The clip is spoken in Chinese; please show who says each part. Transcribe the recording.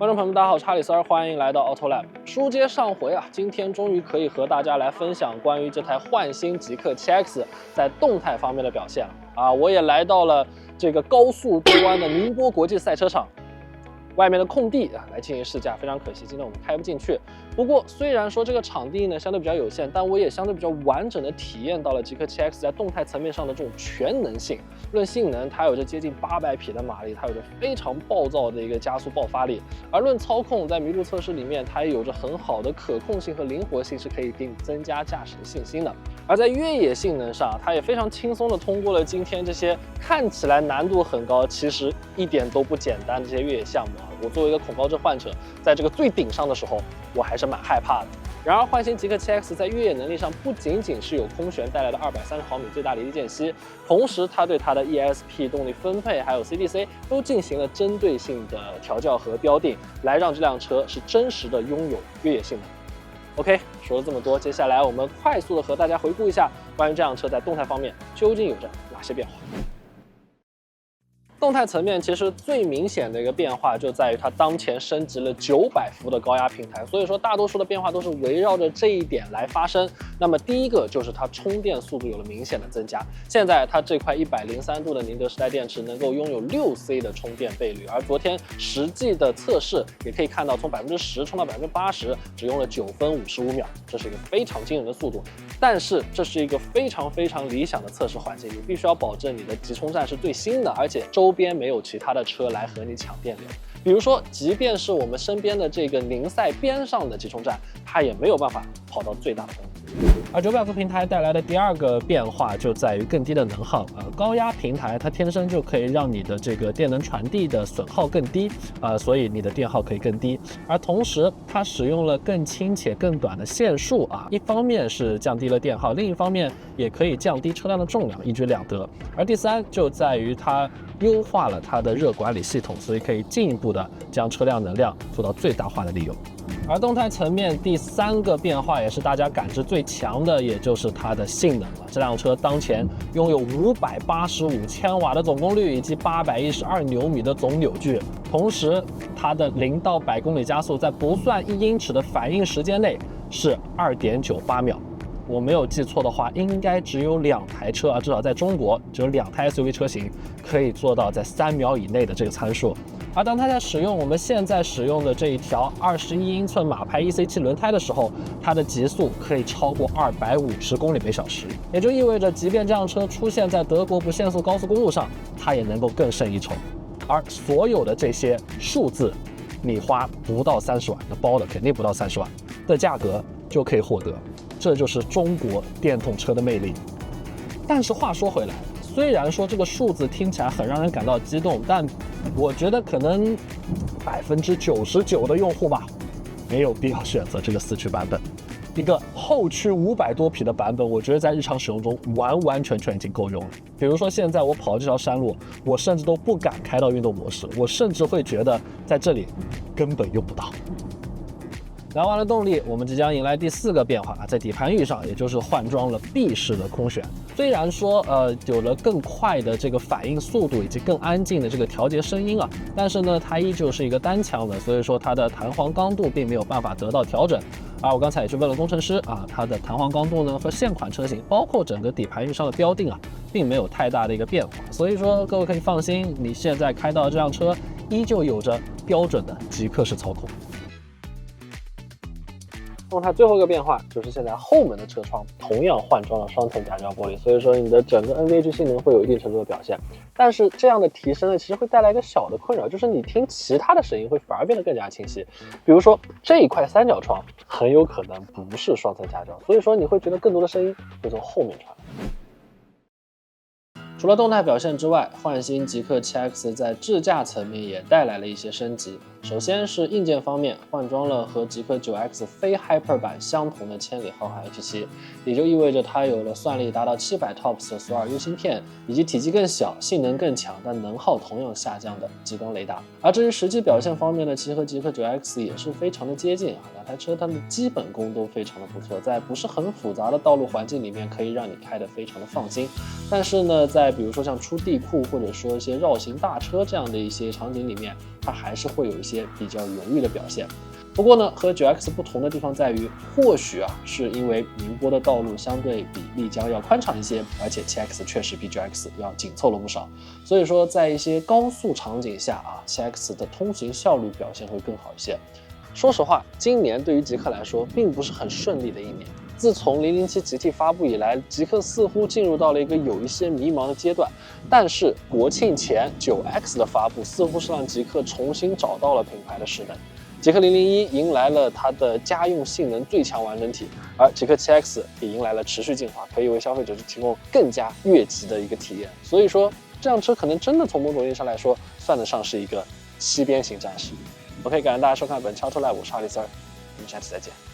Speaker 1: 观众朋友们，大家好，我是哈里森，欢迎来到 Autolab。书接上回啊，今天终于可以和大家来分享关于这台焕新极氪 7X 在动态方面的表现了啊！我也来到了这个高速过弯的宁波国际赛车场。外面的空地啊，来进行试驾，非常可惜，今天我们开不进去。不过，虽然说这个场地呢相对比较有限，但我也相对比较完整的体验到了极氪 7X 在动态层面上的这种全能性。论性能，它有着接近800匹的马力，它有着非常暴躁的一个加速爆发力；而论操控，在麋鹿测试里面，它也有着很好的可控性和灵活性，是可以给你增加驾驶的信心的。而在越野性能上，它也非常轻松的通过了今天这些看起来难度很高，其实一点都不简单的这些越野项目啊。我作为一个恐高症患者，在这个最顶上的时候，我还是蛮害怕的。然而，焕新极氪 7X 在越野能力上不仅仅是有空悬带来的230毫米最大离地间隙，同时它对它的 ESP 动力分配还有 CDC 都进行了针对性的调教和标定，来让这辆车是真实的拥有越野性能。OK， 说了这么多，接下来我们快速的和大家回顾一下关于这辆车在动态方面究竟有着哪些变化。动态层面其实最明显的一个变化就在于它当前升级了900伏的高压平台，所以说大多数的变化都是围绕着这一点来发生。那么第一个就是它充电速度有了明显的增加，现在它这块103度的宁德时代电池能够拥有6C 的充电倍率，而昨天实际的测试也可以看到，从10%充到80%只用了9分55秒，这是一个非常惊人的速度。但是这是一个非常理想的测试环境，你必须要保证你的集充站是最新的，而且周边没有其他的车来和你抢电流。比如说，即便是我们身边的这个宁赛边上的集充站，它也没有办法跑到最大的功率。而900伏平台带来的第二个变化就在于更低的能耗。高压平台它天生就可以让你的这个电能传递的损耗更低，所以你的电耗可以更低。而同时，它使用了更轻且更短的线束啊，一方面是降低了电耗，另一方面也可以降低车辆的重量，一举两得。而第三就在于它优化了它的热管理系统，所以可以进一步的将车辆能量做到最大化的利用。而动态层面第三个变化也是大家感知最强的，也就是它的性能了。这辆车当前拥有585千瓦的总功率以及812牛米的总扭矩，同时它的0到100公里加速在不算1英尺的反应时间内是2.98秒。我没有记错的话，应该只有2台车啊，至少在中国只有2台 SUV 车型可以做到在3秒以内的这个参数。而当它在使用我们现在使用的这一条21英寸马牌 EC7 轮胎的时候，它的极速可以超过250公里每小时，也就意味着即便这辆车出现在德国不限速高速公路上，它也能够更胜一筹。而所有的这些数字，你花不到30万，那包的肯定不到30万的价格就可以获得，这就是中国电动车的魅力。但是话说回来，虽然说这个数字听起来很让人感到激动，但我觉得可能99%的用户吧，没有必要选择这个4驱版本。一个后驱500多匹的版本，我觉得在日常使用中完全已经够用了。比如说现在我跑这条山路，我甚至都不敢开到运动模式，我甚至会觉得在这里根本用不到。聊完了动力，我们即将迎来第4个变化啊，在底盘域上，也就是换装了 B 式的空悬。虽然说有了更快的这个反应速度以及更安静的这个调节声音啊，但是呢，它依旧是一个单腔的，所以说它的弹簧刚度并没有办法得到调整。而我刚才也去问了工程师啊，它的弹簧刚度呢和现款车型，包括整个底盘域上的标定啊，并没有太大的一个变化。所以说各位可以放心，你现在开到这辆车依旧有着标准的极氪式操控。动态最后一个变化就是现在后门的车窗同样换装了双层夹胶玻璃，所以说你的整个 NVH 性能会有一定程度的表现。但是这样的提升呢，其实会带来一个小的困扰，就是你听其他的声音会反而变得更加清晰。比如说这一块三角窗很有可能不是双层夹胶，所以说你会觉得更多的声音会从后面传。除了动态表现之外，焕新极氪 7X 在智驾层面也带来了一些升级。首先是硬件方面，换装了和极氪 9X 非 Hyper 版相同的千里浩瀚 H7， 也就意味着它有了算力达到700 TOPS 的索尔 U 芯片，以及体积更小、性能更强但能耗同样下降的激光雷达。而至于实际表现方面呢，其实和极氪 9X 也是非常的接近啊，两台车它们的基本功都非常的不错，在不是很复杂的道路环境里面可以让你开得非常的放心。但是呢，在比如说像出地库或者说一些绕行大车这样的一些场景里面，它还是会有一些比较犹豫的表现。不过呢，和 9X 不同的地方在于，或许是因为宁波的道路相对比丽江要宽敞一些，而且 7X 确实比 9X 要紧凑了不少，所以说在一些高速场景下7X 的通行效率表现会更好一些。说实话，今年对于极客来说并不是很顺利的一年。自从007 GT 发布以来，极客似乎进入到了一个有一些迷茫的阶段。但是国庆前 9X 的发布似乎是让极客重新找到了品牌的势能。极客001迎来了它的家用性能最强完整体，而极客 7X 也迎来了持续进化，可以为消费者提供更加越级的一个体验。所以说，这辆车可能真的从某种意义上来说，算得上是一个七边形战士。OK， 感谢大家收看本期 Auto Live， 我是哈里森，我们下期再见。